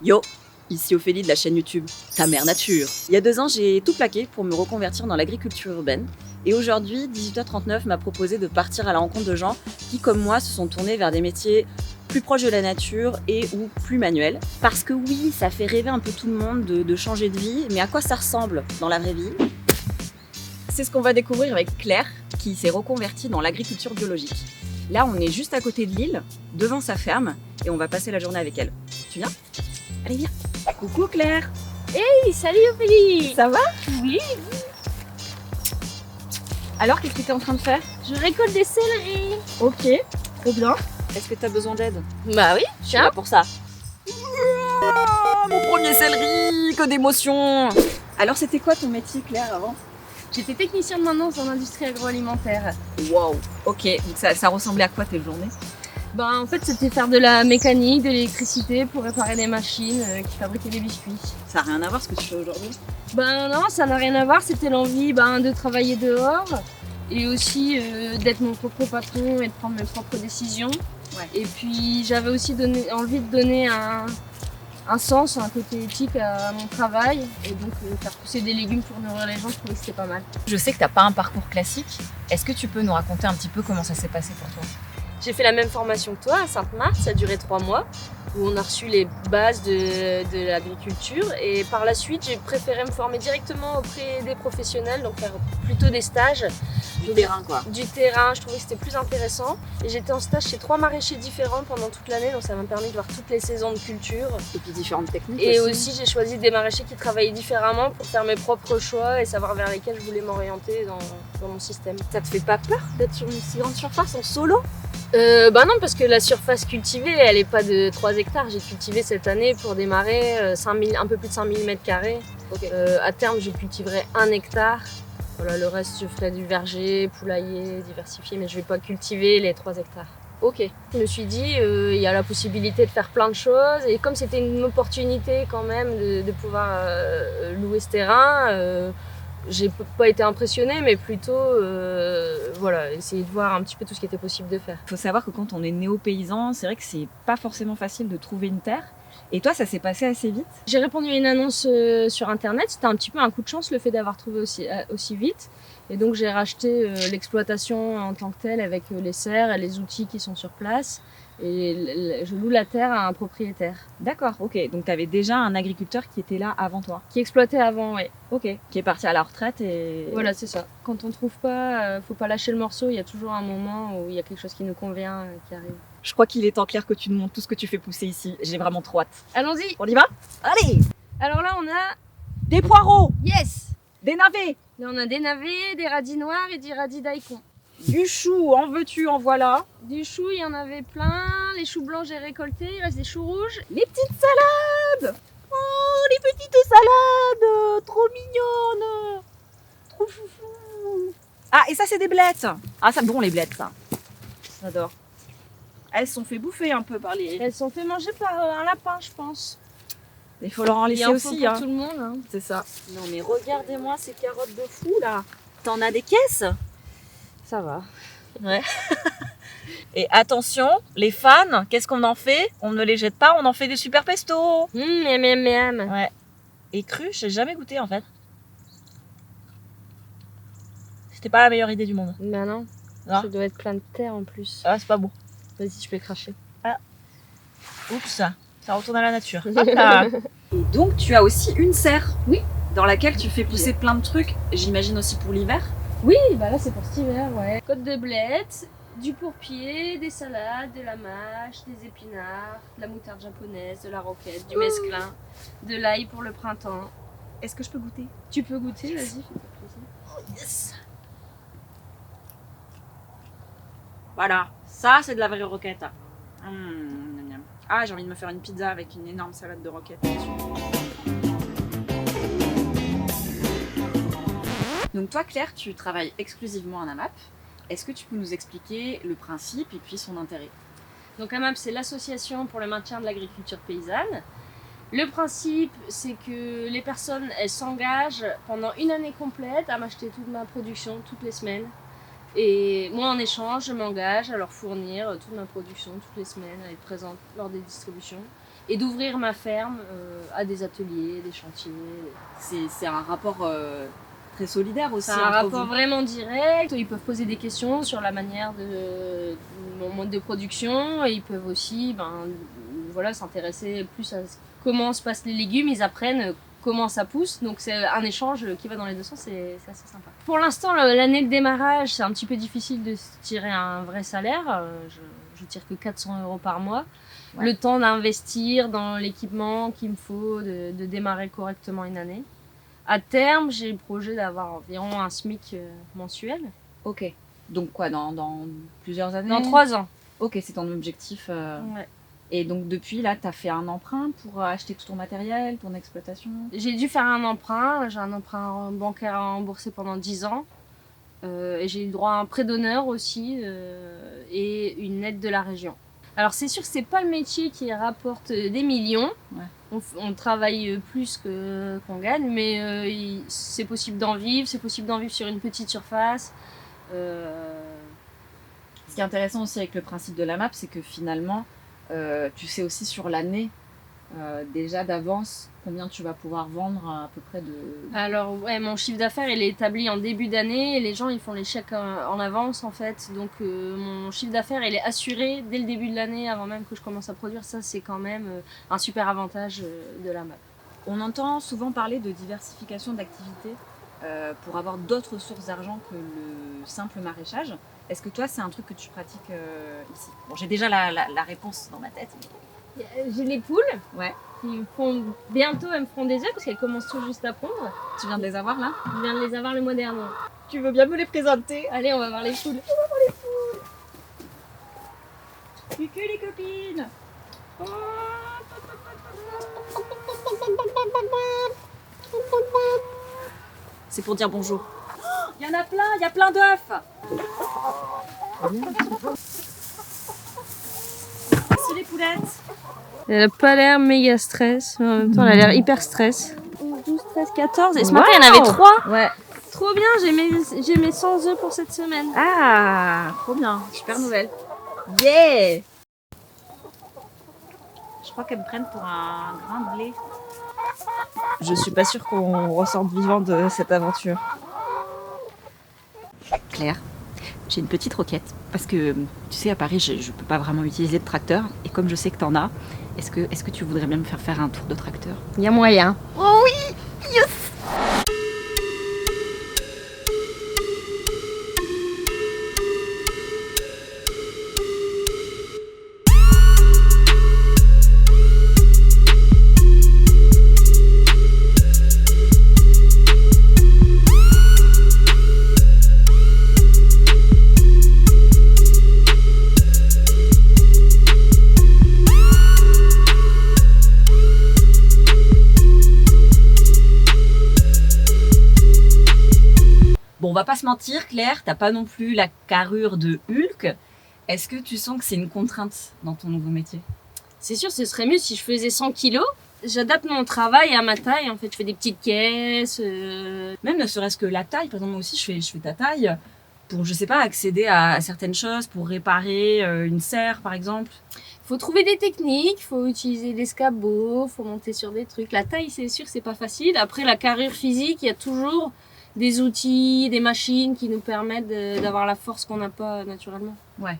Yo, ici Ophélie de la chaîne YouTube Ta Mère Nature. Il y a 2 ans, j'ai tout plaqué pour me reconvertir dans l'agriculture urbaine. Et aujourd'hui, 18h39 m'a proposé de partir à la rencontre de gens qui, comme moi, se sont tournés vers des métiers plus proches de la nature et ou plus manuels. Parce que oui, ça fait rêver un peu tout le monde de changer de vie, mais à quoi ça ressemble dans la vraie vie? C'est ce qu'on va découvrir avec Claire, qui s'est reconvertie dans l'agriculture biologique. Là, on est juste à côté de l'île, devant sa ferme, et on va passer la journée avec elle. Tu viens? Allez, viens. Coucou Claire. Hey, salut Ophélie. Ça va? Oui. Alors, qu'est-ce que tu es en train de faire? Je récolte des céleris. Ok, trop bien. Est-ce que tu as besoin d'aide? Bah oui, Je suis là pour ça. Mon premier céleri, que d'émotion. Alors, c'était quoi ton métier, Claire, avant? J'étais technicienne de maintenance dans l'industrie agroalimentaire. Wow. Ok, donc ça ressemblait à quoi tes journées? En fait, c'était faire de la mécanique, de l'électricité pour réparer des machines qui fabriquaient des biscuits. Ça n'a rien à voir ce que tu fais aujourd'hui? Non, ça n'a rien à voir. C'était l'envie de travailler dehors et aussi d'être mon propre patron et de prendre mes propres décisions. Ouais. Et puis, j'avais aussi envie de donner un sens, un côté éthique à mon travail et donc faire pousser des légumes pour nourrir les gens, je trouvais que c'était pas mal. Je sais que tu n'as pas un parcours classique. Est-ce que tu peux nous raconter un petit peu comment ça s'est passé pour toi? J'ai fait la même formation que toi à Sainte-Marthe, ça a duré 3 mois, où on a reçu les bases de l'agriculture. Et par la suite, j'ai préféré me former directement auprès des professionnels, donc faire plutôt des stages. Du terrain, quoi. Du terrain, je trouvais que c'était plus intéressant. Et j'étais en stage chez 3 maraîchers différents pendant toute l'année, donc ça m'a permis de voir toutes les saisons de culture. Et puis différentes techniques Et aussi j'ai choisi des maraîchers qui travaillaient différemment pour faire mes propres choix et savoir vers lesquels je voulais m'orienter dans mon système. Ça te fait pas peur d'être sur une si grande surface en solo? Non, parce que la surface cultivée, elle est pas de 3 hectares. J'ai cultivé cette année pour démarrer un peu plus de 5000 m². Okay. À terme, je cultiverai 1 hectare. Voilà, le reste, je ferai du verger, poulailler, diversifié, mais je vais pas cultiver les 3 hectares. Ok. Je me suis dit, il y a la possibilité de faire plein de choses. Et comme c'était une opportunité quand même de pouvoir louer ce terrain, j'ai pas été impressionnée, mais plutôt essayer de voir un petit peu tout ce qui était possible de faire. Il faut savoir que quand on est néo-paysan, c'est vrai que c'est pas forcément facile de trouver une terre. Et toi, ça s'est passé assez vite? J'ai répondu à une annonce sur internet, c'était un petit peu un coup de chance le fait d'avoir trouvé aussi vite. Et donc j'ai racheté l'exploitation en tant que telle avec les serres et les outils qui sont sur place. Et je loue la terre à un propriétaire. D'accord, ok. Donc tu avais déjà un agriculteur qui était là avant toi? Qui exploitait avant, oui. Ok. Qui est parti à la retraite et... Voilà, c'est ça. Quand on trouve pas, faut pas lâcher le morceau, il y a toujours un moment où il y a quelque chose qui nous convient, qui arrive. Je crois qu'il est temps, Claire, que tu nous montres tout ce que tu fais pousser ici. J'ai vraiment trop hâte. Allons-y! On y va? Allez! Alors là, on a... Des poireaux! Yes! Des navets! Là, on a des navets, des radis noirs et des radis daikon. Du chou, en veux-tu, en voilà. Du chou, il y en avait plein. Les choux blancs, j'ai récolté. Il reste des choux rouges. Les petites salades! Oh, les petites salades! Trop mignonnes! Trop foufou! Ah, et ça, c'est des blettes! Ah, ça, bon, les blettes, ça. J'adore. Elles se sont fait bouffer un peu par les... Elles sont fait manger par un lapin, je pense. Il faut leur en laisser aussi. Il y en faut pour tout le monde. Hein. C'est ça. Non, mais regardez-moi ces carottes de fou, là. T'en as des caisses? Ça va. Ouais. Et attention, les fans, qu'est-ce qu'on en fait? On ne les jette pas, on en fait des super pesto. Miam, miam, miam. Ouais. Et cru, j'ai jamais goûté en fait. C'était pas la meilleure idée du monde. Ben non. Non. Ça doit être plein de terre en plus. Ah, c'est pas bon. Vas-y, je peux cracher. Ah. Oups, ça retourne à la nature. Hop là. Et donc, tu as aussi une serre. Oui. Dans laquelle tu fais pousser plein de trucs. J'imagine aussi pour l'hiver. Oui, bah là c'est pour cet hiver, ouais. Côte de blettes, du pourpier, des salades, de la mâche, des épinards, de la moutarde japonaise, de la roquette, du mesclun, de l'ail pour le printemps. Est-ce que je peux goûter? Tu peux goûter, vas-y, fais-toi plaisir. Oh yes! Voilà, ça c'est de la vraie roquette. Ah, j'ai envie de me faire une pizza avec une énorme salade de roquette dessus. Donc toi, Claire, tu travailles exclusivement en AMAP. Est-ce que tu peux nous expliquer le principe et puis son intérêt? Donc AMAP, c'est l'association pour le maintien de l'agriculture paysanne. Le principe, c'est que les personnes, elles s'engagent pendant une année complète à m'acheter toute ma production toutes les semaines. Et moi, en échange, je m'engage à leur fournir toute ma production toutes les semaines, à être présente lors des distributions. et d'ouvrir ma ferme à des ateliers, des chantiers. C'est un rapport très solidaire aussi. C'est un entre rapport vous. vraiment direct. Ils peuvent poser des questions sur la manière de mon mode de production et ils peuvent aussi voilà, s'intéresser plus à comment se passent les légumes. Ils apprennent comment ça pousse. Donc c'est un échange qui va dans les deux sens, c'est assez sympa. Pour l'instant, l'année de démarrage, c'est un petit peu difficile de se tirer un vrai salaire. Je tire que 400 € par mois. Ouais. Le temps d'investir dans l'équipement qu'il me faut, de démarrer correctement une année. À terme, j'ai le projet d'avoir environ un SMIC mensuel. Ok. Donc quoi, dans plusieurs années? Dans 3 ans. Ok, c'est ton objectif. Ouais. Et donc depuis là, tu as fait un emprunt pour acheter tout ton matériel, ton exploitation? J'ai dû faire un emprunt. J'ai un emprunt bancaire à rembourser pendant 10 ans. Et j'ai eu le droit à un prêt d'honneur aussi et une aide de la région. Alors c'est sûr que c'est pas le métier qui rapporte des millions. Ouais. On travaille plus qu'on gagne, mais c'est possible d'en vivre. C'est possible d'en vivre sur une petite surface. Ce qui est intéressant aussi avec le principe de la map, c'est que finalement, tu sais aussi sur l'année, déjà d'avance, combien tu vas pouvoir vendre à peu près de... Alors ouais, mon chiffre d'affaires il est établi en début d'année et les gens ils font les chèques en avance en fait. Donc mon chiffre d'affaires il est assuré dès le début de l'année avant même que je commence à produire. Ça c'est quand même un super avantage de la map. On entend souvent parler de diversification d'activités pour avoir d'autres sources d'argent que le simple maraîchage. Est-ce que toi c'est un truc que tu pratiques ici? Bon, j'ai déjà la réponse dans ma tête. Mais... J'ai les poules. Ouais. Bientôt elles me feront des œufs parce qu'elles commencent tout juste à pondre. Tu viens de les avoir là? Je viens de les avoir le mois dernier. Tu veux bien me les présenter? Allez, on va voir les poules. On va voir les poules. Coucou les copines. C'est pour dire bonjour. Il y en a plein, il y a plein d'œufs. Merci les poulettes. Elle a pas l'air méga stress, mais en même temps elle a l'air hyper stress. 12, 13, 14 et ce matin il y en avait 3. Ouais. Trop bien, j'ai mes 100 œufs pour cette semaine. Ah, trop bien, super nouvelle. Yeah. Je crois qu'elles me prennent pour un grain de blé. Je suis pas sûre qu'on ressorte vivant de cette aventure. Claire, j'ai une petite requête. Parce que, tu sais, à Paris, je peux pas vraiment utiliser de tracteur. Et comme je sais que t'en as, est-ce que tu voudrais bien me faire un tour de tracteur? Il y a moyen. Oh oui, yes. Bon, on va pas se mentir, Claire, t'as pas non plus la carrure de Hulk. Est-ce que tu sens que c'est une contrainte dans ton nouveau métier? C'est sûr, ce serait mieux si je faisais 100 kilos. J'adapte mon travail à ma taille. En fait, je fais des petites caisses. Même ne serait-ce que la taille. Par exemple, moi aussi, je fais ta taille pour, je sais pas, accéder à certaines choses, pour réparer une serre, par exemple. Faut trouver des techniques, faut utiliser des l'escabeau, faut monter sur des trucs. La taille, c'est sûr, c'est pas facile. Après, la carrure physique, il y a toujours des outils, des machines qui nous permettent d'avoir la force qu'on n'a pas naturellement. Ouais.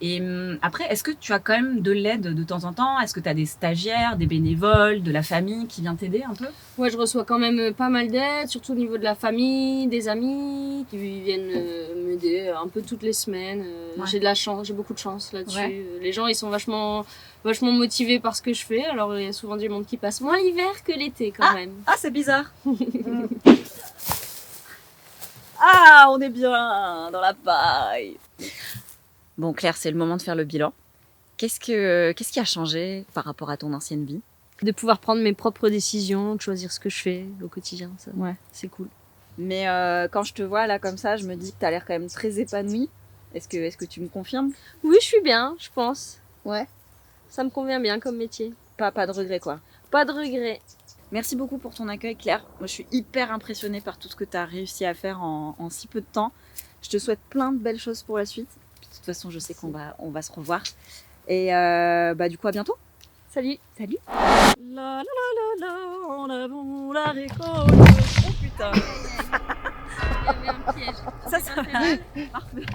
Et après, est-ce que tu as quand même de l'aide de temps en temps? Est-ce que tu as des stagiaires, des bénévoles, de la famille qui vient t'aider un peu? Ouais, je reçois quand même pas mal d'aide, surtout au niveau de la famille, des amis qui viennent m'aider un peu toutes les semaines. Ouais. J'ai de la chance, j'ai beaucoup de chance là-dessus. Ouais. Les gens, ils sont vachement motivés par ce que je fais. Alors, il y a souvent du monde qui passe moins l'hiver que l'été quand même. Ah, c'est bizarre. Ah, on est bien dans la paille. Bon, Claire, c'est le moment de faire le bilan. Qu'est-ce qui a changé par rapport à ton ancienne vie? De pouvoir prendre mes propres décisions, de choisir ce que je fais au quotidien, ça, Ouais. c'est cool. Mais quand je te vois là comme ça, je me dis que tu as l'air quand même très épanouie. Est-ce que tu me confirmes? Oui, je suis bien, je pense. Ouais. Ça me convient bien comme métier. Pas de regret, quoi. Pas de regrets. Merci beaucoup pour ton accueil, Claire. Moi, je suis hyper impressionnée par tout ce que tu as réussi à faire en si peu de temps. Je te souhaite plein de belles choses pour la suite. De toute façon, je sais qu'on va se revoir. Et du coup, à bientôt. Salut. Salut. La la la la la, en avant la récolte. Oh putain. Il y avait un piège. Ça va. Parfait.